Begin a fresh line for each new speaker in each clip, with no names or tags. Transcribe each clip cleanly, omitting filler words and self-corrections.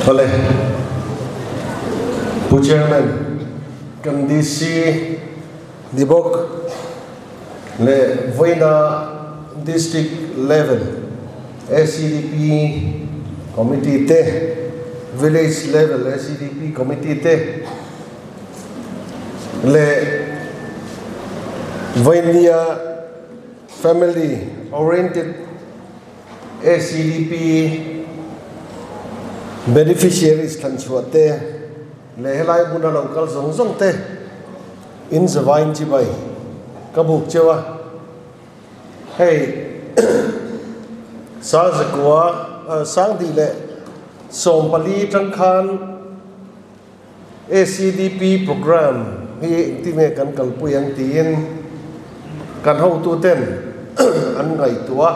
Vale. Chairman, can DC Dibok le Voina district level SCDP committee te village level SCDP committee te le Voinia family oriented SCDP beneficiaries kan suate le helai buna local zong zong te in zawai chi bai kabuk chewa hey sa zakwa sang di le sompali tangkhan ACDP program hi time kan kalpuyang tin kan ho tu ten an ngai tua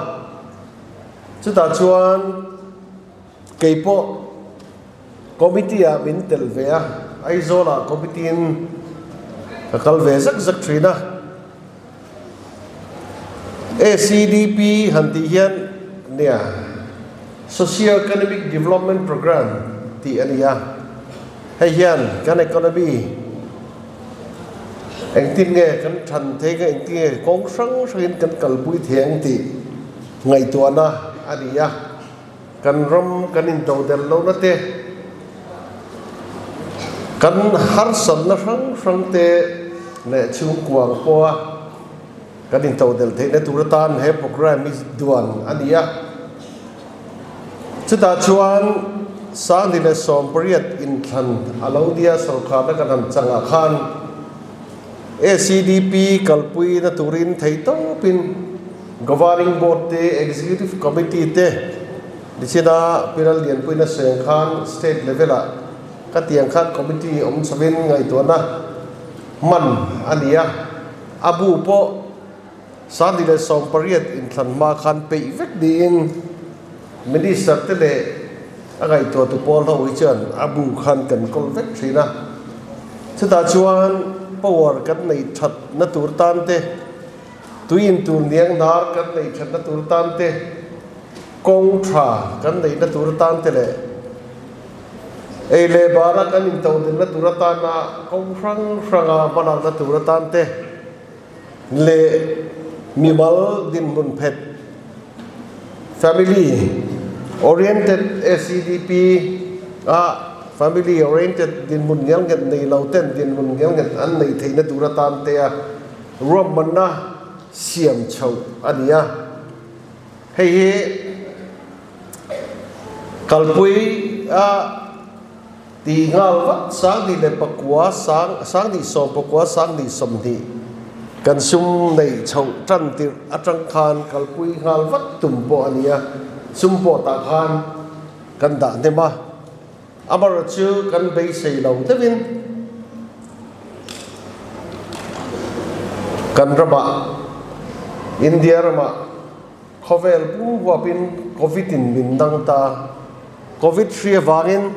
chuta chuan keipo committee a min tel ve a aizola committee in kal ve zak zak trina ACDP hanti hian nia socio economic development program ti ania hay hian kan economy anh tin nghe kan than thế cái anh tin kong sang sang kan kalpui thiang ti ngai tua na ania kan ram kan in tàu del lo na te kan har san na sang te ne chung kuang po kan in tàu del te ne turatan he program is duan ania chuta chuan sang ni le som period in than alodia sarkar na kan changa khan ACDP kalpui na turin thei to pin governing board te executive committee te disida piral lian puina seng khan state level a katiang khan committee sabin ngai to na man ania abu po sadile som period in than ma khan pe vek ding minister te le agai to pol ho wi chan abu khan kan kol vek thina chuta chuan power kan nei that na tur tan te tuin tur niang nar kan nei that na tur tan te kong tra kan nei na tur tan te le ei le bara kan in tau den na tur tan na kong frang franga bana na tur tan te le mimal din mun phet family oriented SCDP family oriented din mun ngel nget nei lauten din mun ngel nget an nei theina turatan te rom manna siam chau ania hei he kalpui ti ngal wat sang di le pakwa sang di som pakwa sang di som di kan sum nei chau tran tir atang khan kalpui ngal wat tumpo ania sumpo ta khan kan da ne ma amar chu kan bei sei lo tevin kan raba India rama khovel bu wapin covid in bindang ta covid free wangin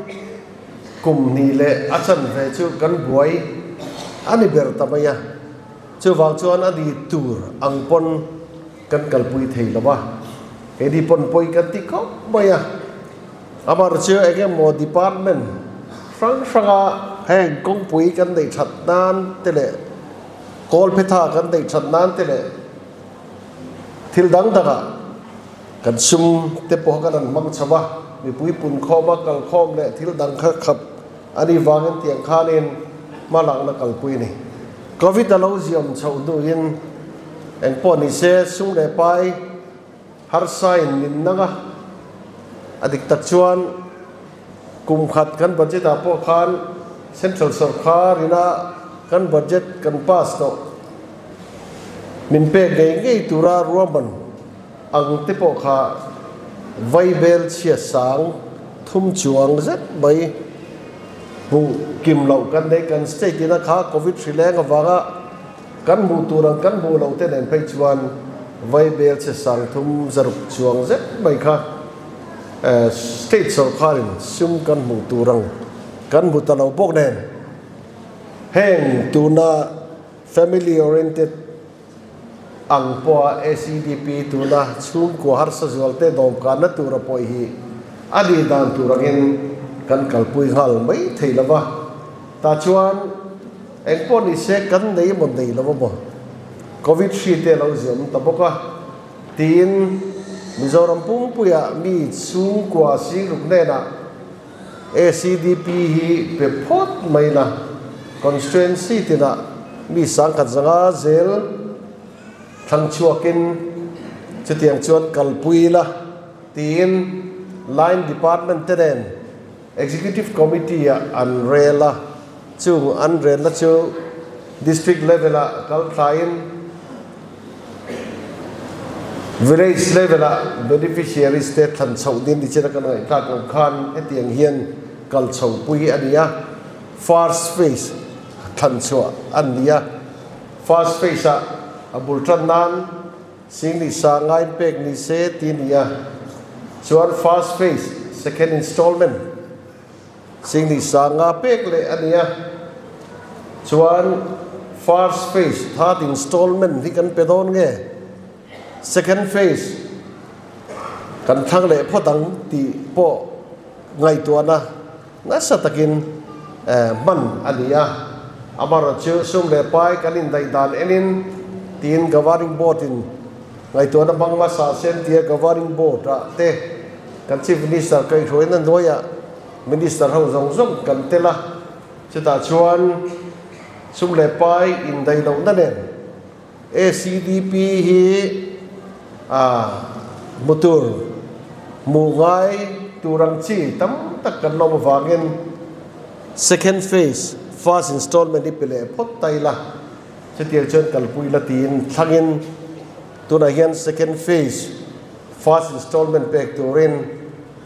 kum ni le achan ve chu kan buai ani ber tamaya chu wang chuan adi tur angpon kan kalpui thei lawa edi pon poi kan ti ko maya amar chu ege mo department franga heng kong pui kan dei that nan tele kol phetha kan dei that nan tele thil dang daga kan sum te po kan mang chawa mi pui pun khoma kal khom le thil dang kha khap ani wangin tiang khanin malang na kal pui ni covid alo ziam chau du in eng po ni se sung le pai har sain min naga adik tak chuan kum khat kan budget apo khan central sarkar ina kan budget kan pass to min pe ge tura ruaman ang te po kha vai bel chia sang thum chuang zet bai bu kim lo kan dei kan state ina kha covid thrileng awanga kan mu turang kan bu lo te nen phei chuan vai bel chia sang thum zaruk chuang zet bai kha state sarkarin sum kan mu turang kan bu talo bok nen heng tuna family oriented ang po ACDP tuna sum ko har sa zolte dom kan na tura po hi adi dan turangin kan kalpui hal mai thei lawa ta chuan engpon ni se kan nei mon dei lawa bo covid shi te lo ziam ta boka tin Mizoram pumpuya mi chung kwa si rukne na ACDP hi pe phot mai na constituency tina mi sang khat zanga zel thang chuakin chutiang chuan kalpui la tin line department ten executive committee anrela chung anrela chu district level a kal thain village level beneficiary state than chau din di chera kan ka khan etiang hian kal chau pui ania first phase than chua ania first phase a abultran nan sing ni sa ngai pek ni se tinia chuan first phase second installment sing ni sa nga pek le ania chuan first phase third installment hi kan pedon nge second phase kan thang le photang ti po ngai tuana na satakin man ania amara chu sum le pai kanin dai dan enin tin governing board in ngai tuana bangma sa sen tia governing board ra te kan chief minister kai thoina noya minister ho zong zong kan tela chita chuan sum le pai in dai lo na ne ACDP hi mutur mungai turang chi tam tak kan lo wangin second phase first installment ipele phot taila chetial chen kalpui latin thangin tuna hian second phase first installment pek turin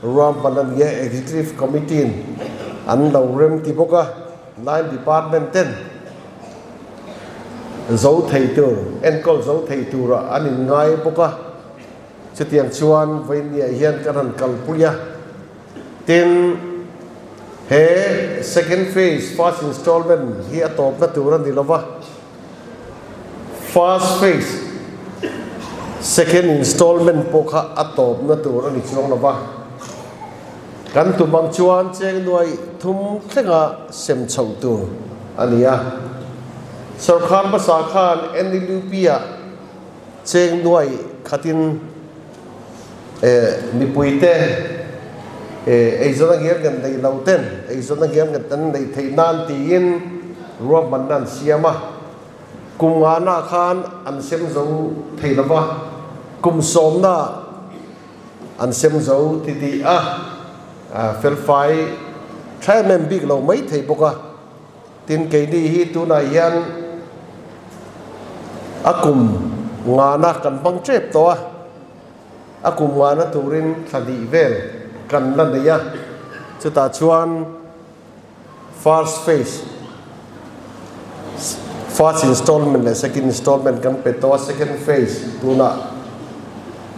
ram banan ye executive committee an lo rem ti boka line department ten zo thei tur enkol zo thei tur anin ngai boka chetiang chuan vainia hian karan kalpuya tin he second phase first installment hi atop na turan dilova first phase second installment pokha atop na turan ni chuang lova kan tu bang chuan cheng noi thum thenga sem chho tu ania sarkar ba sa khan NLUP cheng noi khatin mi puite zona giam gan dai lauten zona giam gan tan dai theinan tin ruam manan siama kumana khan an sem zo theilawa kum somna an sem zo ti fel fai thamen big lo mai thei boka tin ke di hi tu na yan akum ngana kan bang trep to akum ngana turin thadi vel kan lan ya chuta chuan first phase first installment le second installment kan pe to second phase tuna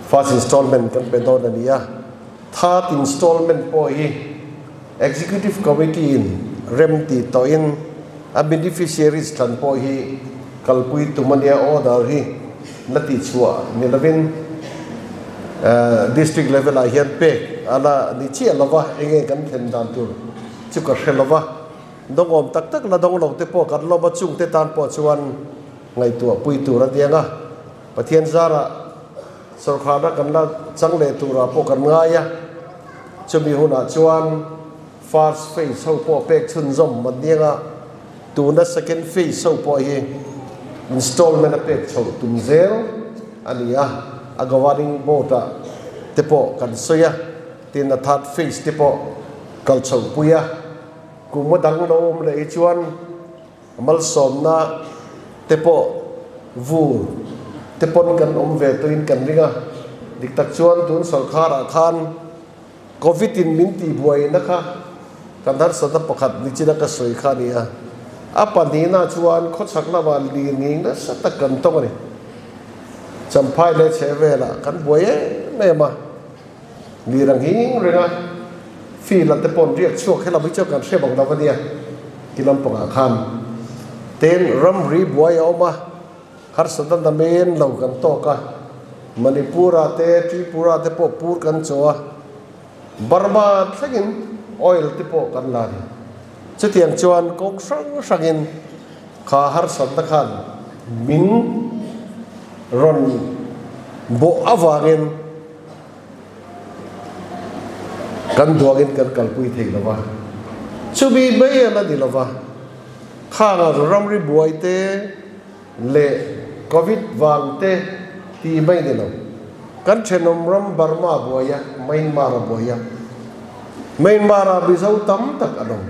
first installment kan pe to na ya third installment po hi executive committee in rem ti to in a beneficiaries than po hi kalpui tumania order hi lati chua ni lavin district level a hian pe ala ni chi lova enge kan thlen dan tur chu ka khelova dongom tak tak la dong lo te po kan loba chung te tan po chuan ngai tu pui tu ra tianga pathian zara sarkhana kan la changle tu ra po kan nga ya chumi huna chuan first phase ho po pek chun zom madianga tu na second phase ho po hi installment a pek chho tum zero ania a governing board te po kan soya tin a third phase te po kal chho puya kuma dang lo le chuan amal somna te po vu te pon kan ve to in kan ringa dik tak chuan tun sarkar khan covid in minti buai na kha kan dar sa ta pakhat ni china ka soi khania apanina chuan kho chakla wal li nging na sa ta kan to ni champhai le chevela kan buai me ma ni rang hing renga fi la te pon riak chuak khela bi chok kan se bang da wania kilam panga khan ten ram ri buai oma har sadan da men lo kan to ka manipura te tripura te po pur kan choa barma thakin oil tipo kan la ni chu tiang chuan kok sang sangin kha har san ta khan min ron bo awangin kan duangin kan kalpui thei lawa chubi mai na dilawa khana ramri buaite le covid wangte ti mai dilo kan chenom ram Burma boya Myanmar boya Myanmar bizau tam tak adong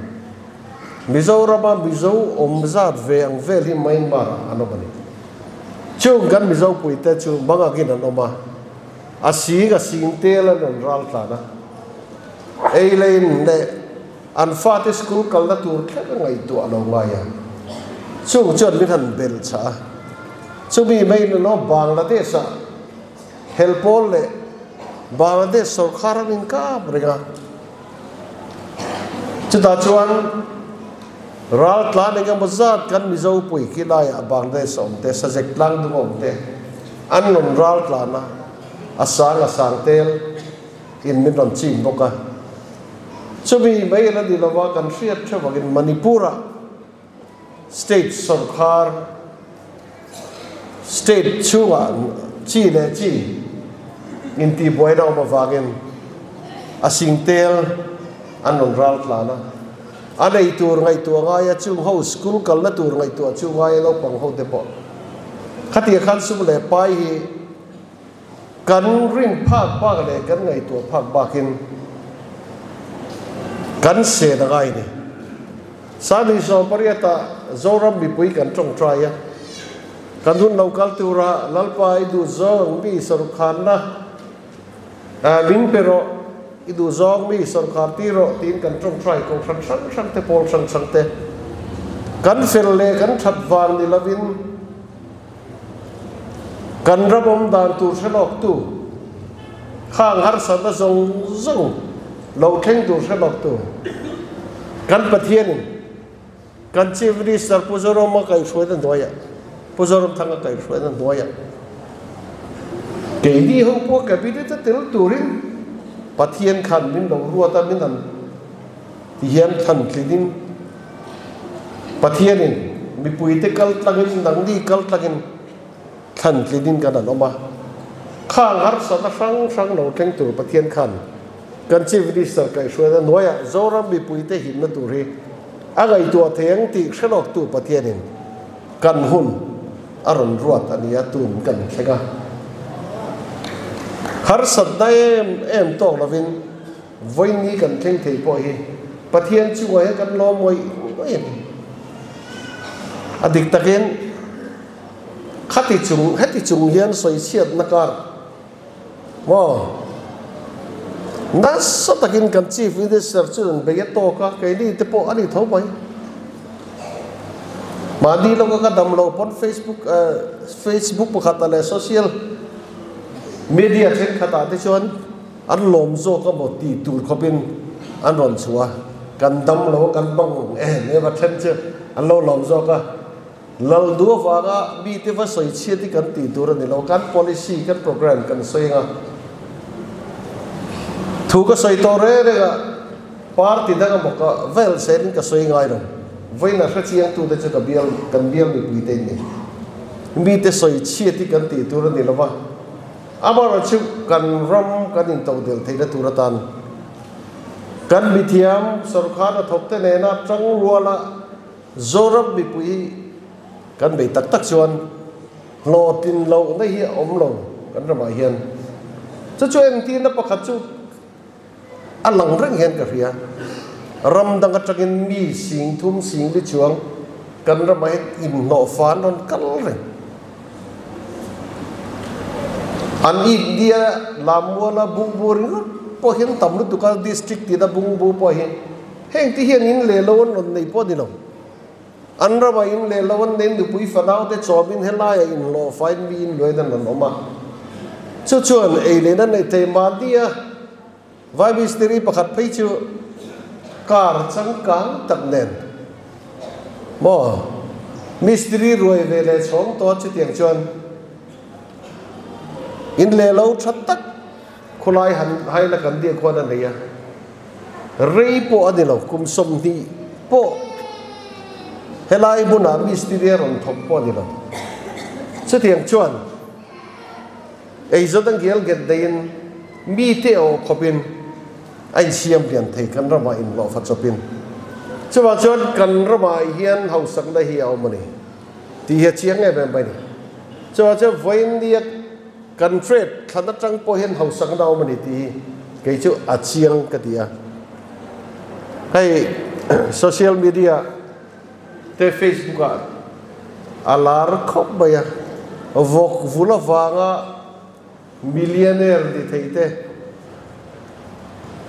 bizau rama bizau omzat ve ang vel hi Myanmar ano bani chu gan bizau puite chu banga kin anoma asi ga singtel an ral ta na ei lein le an fat school kal na tur thla ngai tu alo ngaya chu chon min han bel cha chu mi mai no Bangladesh helpol le Bangladesh sarkar min ka brega chu ta chuan ral tla ne ga mazat kan mizo pui kilaya Bangladesh omte sajek lang du omte an non ral tla na asang tel in min ron chin boka chubi mai la dilawa kan riat thawagin Manipura state sarkar state chunga chi le chi inti boida ma wagin asingtel anon ral tlana anei tur ngai tu ngaya chu ho school kal na tur ngai tu chu ngai lo pang ho te po khati khan su le pai hi kan ring phak ba le kan ngai tu phak bakin kan se da gai ni sani so pariata zoram bi pui kan trong try ya kan hun local tura lalpai du zong bi sor khan na ling pero idu zong mi sarkar tiro tin kan trong try ko sang te pol sang te kan fel le kan that wang ni lavin kan rabom dan tu selok tu khang har sa da zong lo theng tu selok tu kan pathian kan chief minister puzorom ma kai shoi dan doya puzorom thang kai shoi dan doya ke di ho po cabinet tel turin pathian khan min lo ruata min an hian than klidin pathianin mi puite kal tlagin dangdi kal tlagin than klidin kan anoma khang har sa ta sang lo teng tur pathian khan kan chief minister kai shoi noya zoram mi puite hin na turi agai tu theng ti shalok tu pathianin kan hun aron ruat ania tun kan thega har sadna em to lovin voini kan theng thei po hi pathian chu ngai kan lo moi adik taken hati chung hian soi chiat nakar mo nas so takin kan chief minister chun be to ka kai ni te po ani tho bai madi lo ka dam lo pon facebook pakhat le social media chen khata te chon an lom zo ka mo ti tur khopin an ron chua kan dam lo kan bang ne ba chen che an lo lom zo ka lal du wa ga bi te va soi chi ti kan ti tur ni lo kan policy kan program kan soi nga thu ka soi to re ga party da ga mo ka vel sen ka soi ngai ro voi na sa chiang tu de che ka bial kan bial ni pi te ni bi te soi chi ti kan ti tur ni lo ba amar chu kan ram kan in to del theina turatan kan mithiam sarkar thopte ne na chang ruala zorab bi pui kan be tak chuan lo tin lo na hi om lo kan rama hian chu en tin na pakhat chu alang reng hian ka ria ram dang ka changin mi sing thum sing li chuang kan rama in no fan on kal reng an India lamwala bungburing po hin tamlu tukal district ti da bungbu po hin heng ti hian in le lawon on nei po dilo an ra ba in le lawon nen du pui fanau te chobin helaya in lo fine mi in loidan an oma chu chuan ei le nan nei te ma dia vai misteri pakhat phei chu kar chang kang tak nen mo misteri roi ve le chong to chu tiang chuan in le lo that tak khulai han hai la kan dia khona nei ya rei po adilo kum som ni po helai buna mistri ron thop po adilo chu tiang chuan ei zodang gel get dain mi te o khopin ai siam lian thei kan rama in lo fa chopin chuwa chuan kan rama hian hausak na hi au mani ti he chiang e ben bai ni chuwa chu voin ni kan trade thana tang po hian hausak na au mani ti ke chu a chiang ka dia hay social media te Facebook alar khop baya vok vula wanga millionaire di theite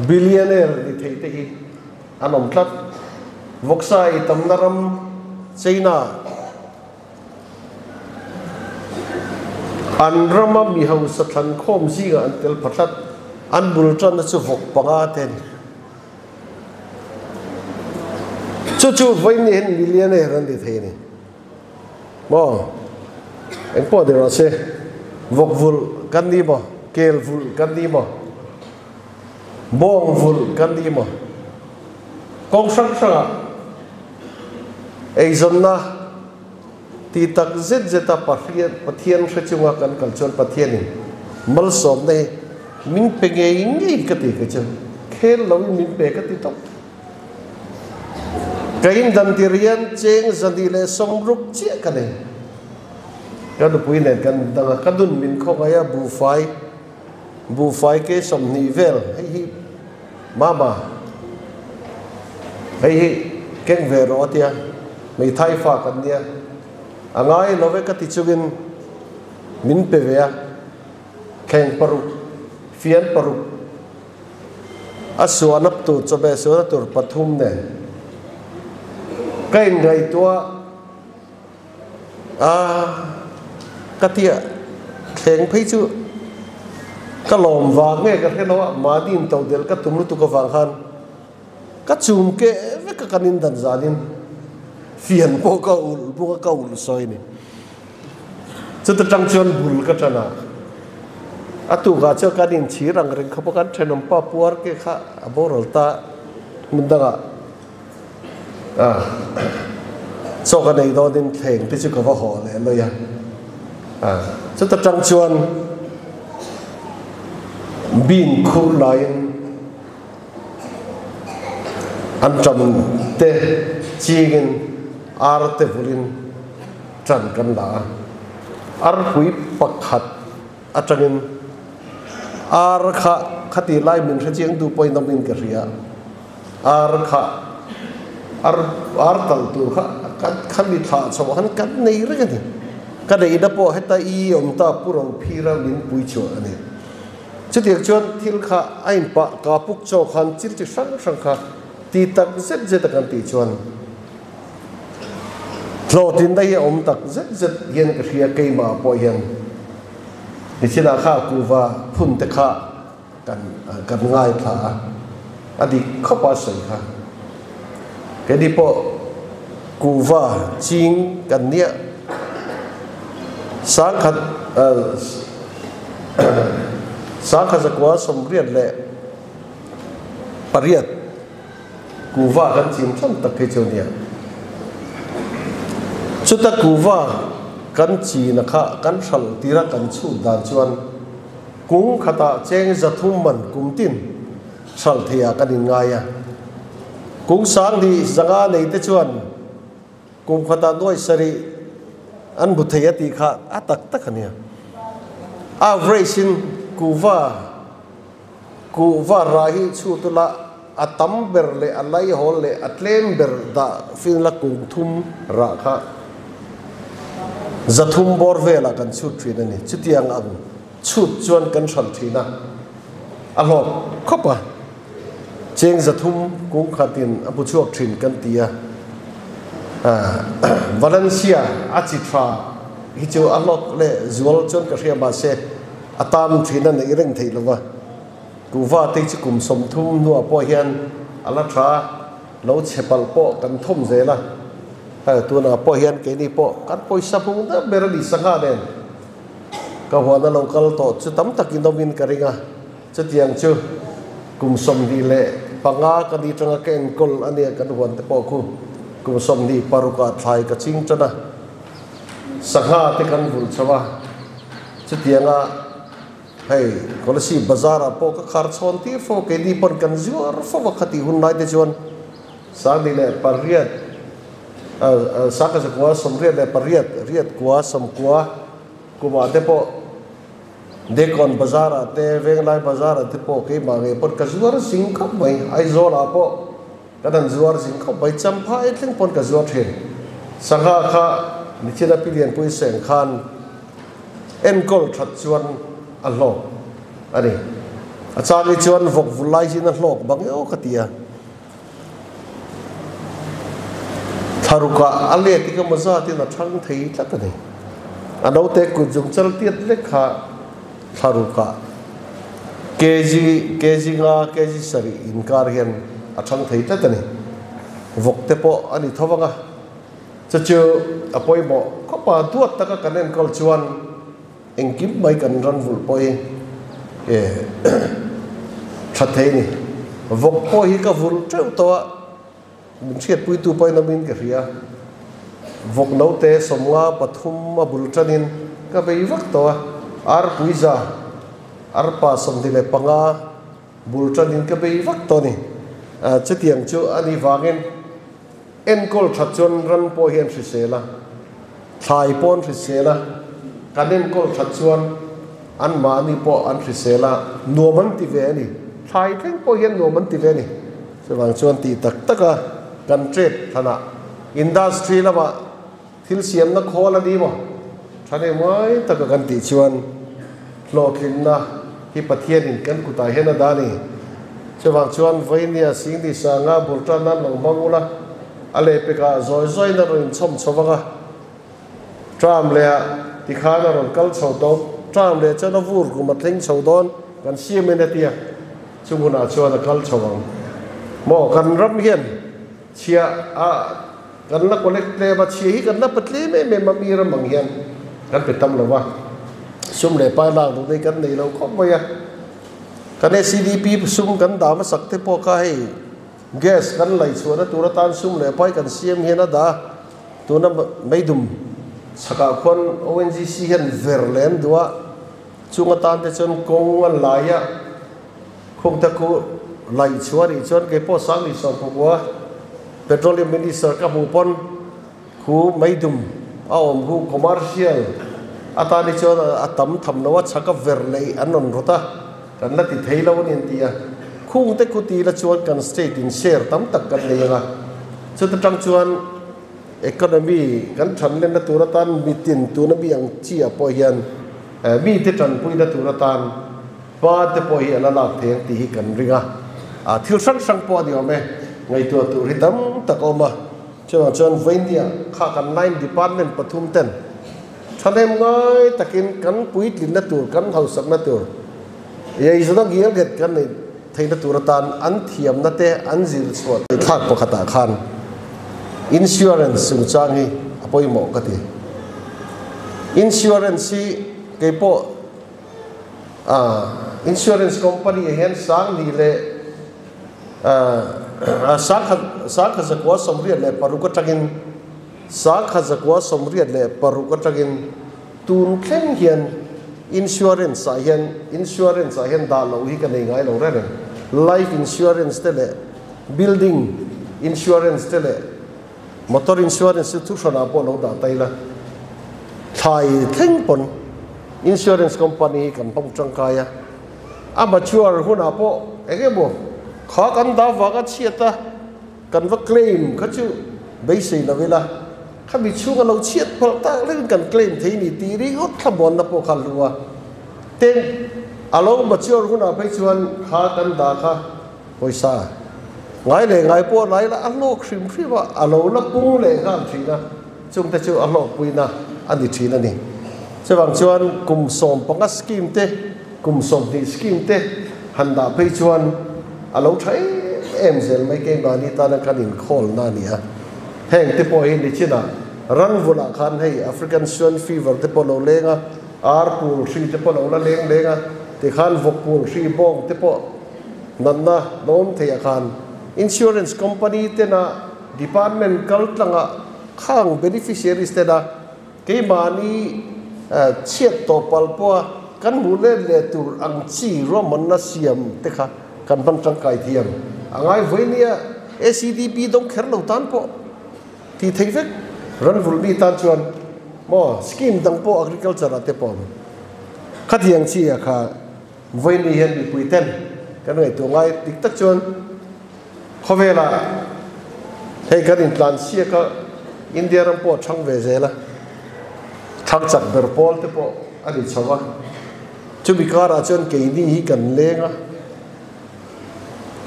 billionaire di theite hi anom tlat voksai tamnaram China anrama mi hau sathan khom si ga antel phatlat anbul tran chu vok panga ten chu vai ni hen millionaire ran di thei ni mo anh po de ra se vok vul kan ni mo kel vul kan ni mo bong vul kan ni mo kong sang sang ei zon na ti tak zet zeta pathian khachunga kan kalchon pathian ni mal som ne min pe nge ngi ka ti ka chu khel lo min pe ka ti tok kain dan tirian cheng zandile somruk che ka ne kan pui ne kan danga kadun min kho ya bu fai ke som ni vel hi mama hi keng ve ro tia mei thai fa kan nia angai love ka ti chugin min pe ve keng paru fian paru asuanap tu chobe so tur pathum ne kain gai tua katia kheng phei chu ka lom wa nge ka thelo ma din to del ka tumlu tu ka wang han ka chum ke ve ka kanin dan zanin fian po ka ul soi ni chu ta tang chon bul ka chana atu ga cha ka din chi rang reng kha kan thenom pa puar ke kha aborol ta mundanga so cái này đó đến thèn thì chưa có vào họ này rồi chúng ta trăng chuan bin khu lại anh trầm te chiên ar te vulin trần căn đá ar quý bạc hạt ở trăng ar khát thì lại mình sẽ chiên du point năm mình cái gì ar khát ar tal tu kan mi tha so han kan nei re ni ka dei da po heta I om ta puro phira min pui cho ani chu tiak chuan thil kha ain pa ka puk cho khan chir chi sang sang kha ti tak zet zet kan ti chuan lo tin dai om tak zet zet yen ka ria ke ma po yen ni china kha ku wa phun te kha kan ngai tha adi khopa sai kha cái đi bộ cụ va chinh cần nia sáng khát giặc quá sông riết lệ pariat cụ va cần chim trong tất cái chỗ nia chút ta cụ va cần chi na kha cần sal tira cần chu đàn chuan cũng khata cheng giật thum man cũng tin sal thia cần ngay à cũng sáng thì zanga này tới chuan cũng khata noi sari an bu thei ati kha atak tak ania average kuwa rahi chu tu la atam ber le alai hol le atlem ber da fin la kum thum ra kha zathum bor vela kan chu thin ani chutiang ang chut chuan kan thal thina alo khopa cheng zathum cũng khatin apu chuak thin kan tia Valencia achitra hi chu alok le zual chon ka ria ba se atam thina nei reng thei lova kuwa te chi kum som thum nu apo hian ala tha lo chepal po kan thom zela tu na po hian ke ni po kan poisa pung da berali sanga den ka hwana local to chu tam takin domin karinga chu tiang chu kum som di le panga kan di tanga ken kol ania kan huan te po khu kum som ni paruka thai ka ching chana sangha te kan vul chawa chutianga hei kolasi bazar po ka khar chon ti fo ke di pon kan zuar fo wakati hun nai te chon sang ni le pariat saka sa kwa som riat le pariat riat kwa som kwa kuma te po dekon bazar te veng lai bazar te po ke ma nge pon ka zuar sing khop mai ai zo la po kadan zuar sing khop mai champa e tling pon ka zuar the sangha kha ni chila pilian pui seng khan enkol that chuan a hlok ani achali chuan vok vulai sin a hlok bang yo khatia tharuka ale ti ka maza ti na thang thei tlat ani ado te ku jung chal tiat le kha tharuka kg sari inkar hian a thang thei tlat ani vok te po ani thawanga chachu apoi mo khopa duat taka kanen kol chuan engkim mai kan ran vul poi thathei ni vok po hi ka vul treu to min thiat pui tu poi namin ka ria vok no te somwa pathum ma bul tanin ka bei vak to ar puiza ar pa som dile panga bul tanin ka bei vak to ni chutiang chu ani wangin enkol thatchon ran po hian hrisela thai pon hrisela kanen kol thatchuan an mani po an hrisela nuaman ti ve ni thai theng po hian nuaman ti ve ni sewang chuan ti tak taka kan trade thana industry lama thil siam na khol ani mo thane mai taka kan ti chuan lokin na hi pathian in kan kutai hena dani sewang chuan voinia sing di sanga bultan nan long mangula ale peka zoi na rin chom chowanga tram le ti khana ron kal chho don tram le chana vur ku mathling chho don kan siamena tia chunguna chuan kal chowang mo kan ram hian chia a kan la collect le ba chia hi kan la patle me mami ram mang hian kan petam lawa sum le pa la du dei kan nei lo khop boya kan CDP sum kan da ma sakte po ka hei gas kan lai chuana turatan sum le pai kan siam hena da tuna meidum saka khon ONGC hen verlen dua chunga tan te chon kong an laya khong ta ku lai chuari chon ke po sang ni som po petroleum minister ka bu pon khu meidum aom hu commercial atani chon atam tham nawa chaka verlei anon rota kan la ti theilo nin tia khung te kuti la chuan kan state in share tam tak kan lenga chu ta tang chuan economy kan than len na turatan mitin tu na biang chi a po hian mi te tan pui na turatan ba te po hi ala la theng ti hi kan ringa a thil sang po di ome ngai tu tu ridam takoma chuan voinia kha kan line department pathum ten thanem ngai takin kan pui lin na tur kan hau sak na tur ye isna gial get kan nei theina turatan an thiam na te an zil chhuat thak pakhata khan insurance sung changi apoi mo kati insurance ke po insurance company hen sang ni le sakha zakwa somriat le paruka tagin sakha zakwa somriat le paruka tagin tun khleng hian insurance a hian da lo hi ka nei ngai lo re life insurance te le building insurance te le motor insurance tu thona po lo da taila thai theng pon insurance company kan pong changkaya amateur huna po ege bo kha kan da wa ka chiata kan va claim khachu beisei na vela khabi chunga lo chiat phal ta le kan claim thei ni ti ri hot thabon na po khal ruwa ten alo mature huna phei chuan kha kan da kha poisa ngai le ngai po nai la alo khrim khriwa alo la pung le kham thina chung ta chu alo puina ani thina ni chawang chuan kum som panga scheme te kum som ti scheme te handa phei chuan alo thai em zel mai ke ba ni ta na kan in khol na ni a heng te po hi ni china ran vula khan hei African swine fever te po lo lenga ar pul thri te po lo la lenga te khan vok pul thri bong te po nan na nom thei khan insurance company te na department kal tlanga khang beneficiaries te da ke mani chiat to palpo kan mule le tur ang chi ro man na siam te kha kan ban tang kai thiam angai voinia ACDP dong kher lo tan po ti thei vek ran vul bi tan chuan mo scheme dang po agriculture ate po khathiang chi a kha voini hen bi puiten kan ngai tu ngai tik tak chuan khovela hei kan in plan sia ka India ram po thang ve zela thang chak ber pol te po ani chawa chu bi kara chuan ke ni hi kan lenga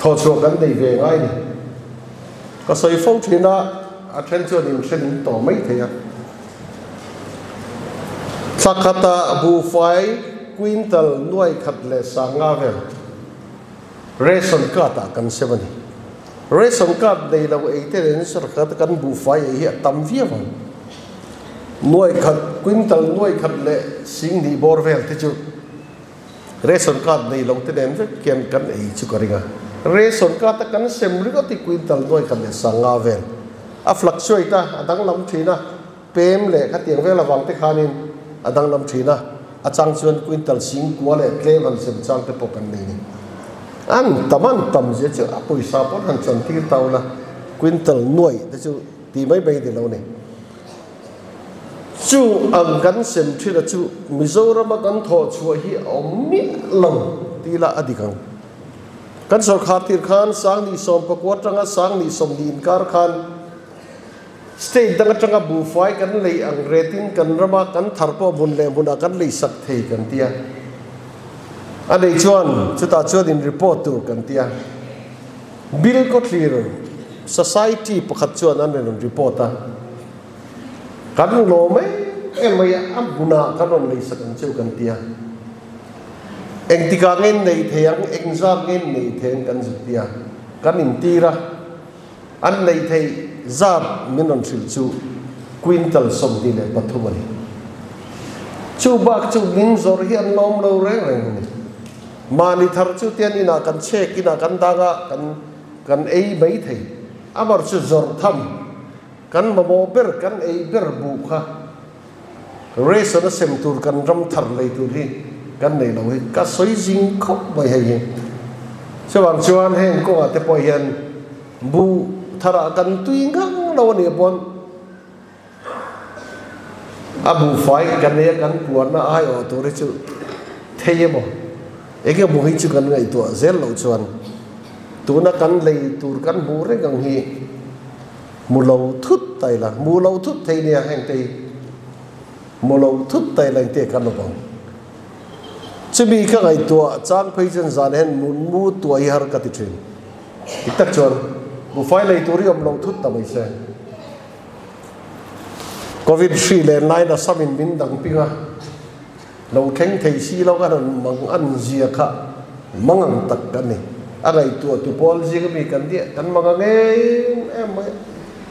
tho chu kan dei ve ngai ni ka soi phong thina attention in thin to mai theya sakata bu fai quintal nuai khat le sanga ve ration card kan sevani ration card dei lo eite ren sarkhat kan bu fai hi tam via van nuai khat quintal nuai khat le sing ni bor vel te chu ration card dei lo te den ve ken kan ei chu karinga ration card kan sem ri ko ti quintal nuai khat le sanga vel a fluctuate ta adang lam thina pem le kha tiang vel awang te khanin adang lam thina a chang chuan quintal sing kwa le klevan sem chang te pokan nei ni an taman tam je chu a poisa pon han chan tir taula quintal nuai te chu ti mai bai de lo ne chu ang kan sem thila chu Mizoram kan tho chu hi om mi long ti la adikang kan sarkar tir khan sang ni som pakwa tanga sang ni som din kar khan state dang tanga bu fai kan lei ang retin kan rama kan tharpo bun le buna kan lei sak thei kan tia anei chuan chuta chuan in report tur kan tia bill ko clear society pakhat chuan an ren report a kan lo mai emaya ambuna kan ron lei sak an cheu kan tia eng tika ngen nei theyang exam ngen nei theng kan zutia kan in tira an nei thei zar minon thil chu quintal som di le pathumani chu bak chu ning zor hi an lom lo reng reng ni mani thar chu tian ina kan check ina kan daga kan ei mai thei amar chu zor tham kan mo ber kan ei ber bu kha race na sem tur kan ram thar lei tur hi kan nei lo hi ka soi jing khop bai hai chuan chuan heng ko ate po hian bu thara kan tui ngang lo ni bon abu fai kan ne kan puan na ai o to ri chu thei mo eke mo hi chu kan ngai to zel lo chuan tu na kan lei tur kan bu re gang hi mu lo thut tai la mu lo thut thei ne heng tei mu lo thut tai lai te kan lo bang chumi ka ngai to chang phei chen zan hen mun mu to hi har ka ti thin itak chuan bu fai lei turi om lo thut ta mai se covid 3 le nai na samin bin dang pinga lo kheng thei si lo ka mang an zia kha mangang tak kan ni agai tu pol ji ga mi kan dia kan manga nge em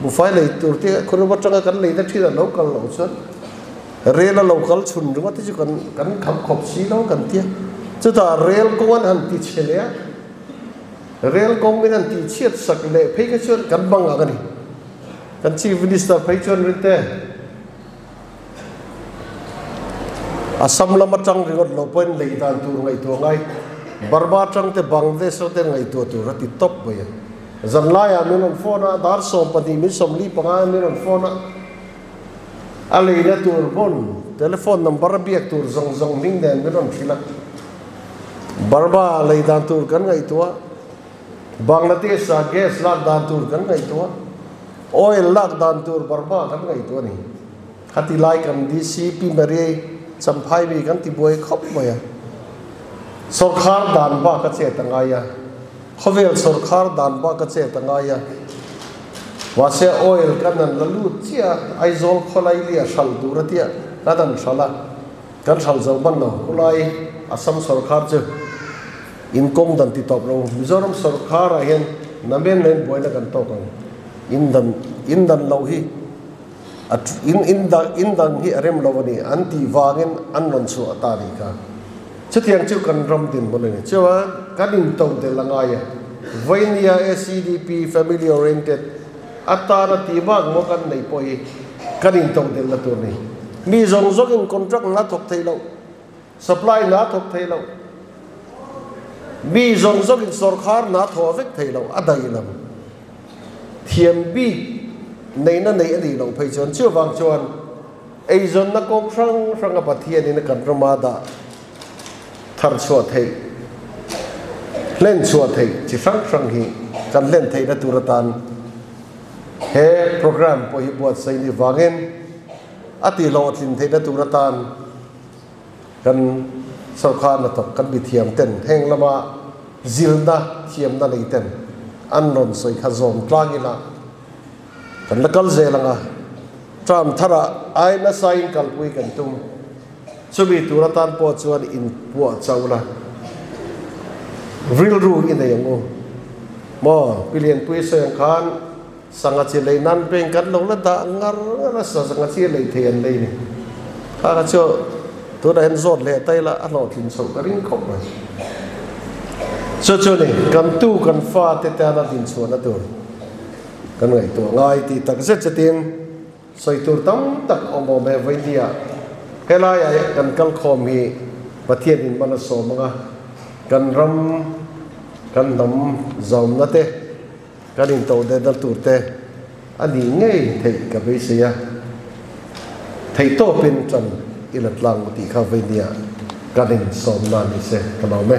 bu fai lei tur ti khuru ba tanga kan lei ta thi da lo kal lo chuan rel a local chun ru ti chu kan kham khop si lo kan tia chu ta rel ko an han ti chele rel ko min an ti chiat sak le phei ka chuan kan bang a ni kan chief minister phei chuan rite asam lama tang ringot lo point lei dan tur ngai to ngai barba tang te bangladesh te ngai to ra ti top ba ya zan la ya min on phone dar som pati min som li panga min on phone alei na tur bon telephone number biak tur zong ning den min on thila barba lei dan tur kan ngai to Bangladesh sa gas lak dan tur kan ngai to oil lak dan tur barba kan ngai to ni khati lai kan DC pi mari champhai bi kan ti boi khop ma ya sarkar dan ba ka che tanga ya khovel sarkar dan ba ka che tanga ya wase oil kan nan lalu chia aizol kholai lia shal duratia radan shala kan shal zaman no kulai asam sarkar je income dan ti top lo Mizoram sarkar a hen namen len boina kan to kan indan lo hi in dan hi arem lo ni anti wangin annon chu atari ka chất thiang chiu kan ram din mo le chawa kanin to de langai vainia ACDP family oriented atara tibag mo kan nei poi kanin to de la tur ni mi zong zok in contract na thok thei lo supply na thok thei lo mi zong zok in sarkar na tho vek thei lo adai lam thiam bi nei na nei ani lo phei chon chiu wang chon ei zon na kok sang a pathian in kan ramada thar chua thei len chua thei chi sang hi kan len thei na turatan he program po hi buat sai ni wangen ati lo thin thei na turatan kan sarkar na tok kan bi thiam ten heng lama zilna thiam na nei ten an ron soi khazom tlangila kan lakal zelanga tram thara ai na sain kalpui kan tum chubi turatan po chuan in puwa chawla real ru in the yango mo pilien pui soyang khan sanga chi lei nan peng kan lo la da ngar ra sa sanga chi lei thian lei ni ha cho to da hen zot le tai la alo thin so ka ring khop ma cho ni kan tu kan fa te ta na din chuan na tur kan ngai to ngai ti tak zet chatin soi tur tam tak omo me vaidia hela ya kan kal khom hi pathian in mana so manga kan ram kan dam zom na te kan in to de dal tur te ani ngei thei ka be sia thei to pin chan ilat lang ti kha vaidia kan in som na ni se kanau me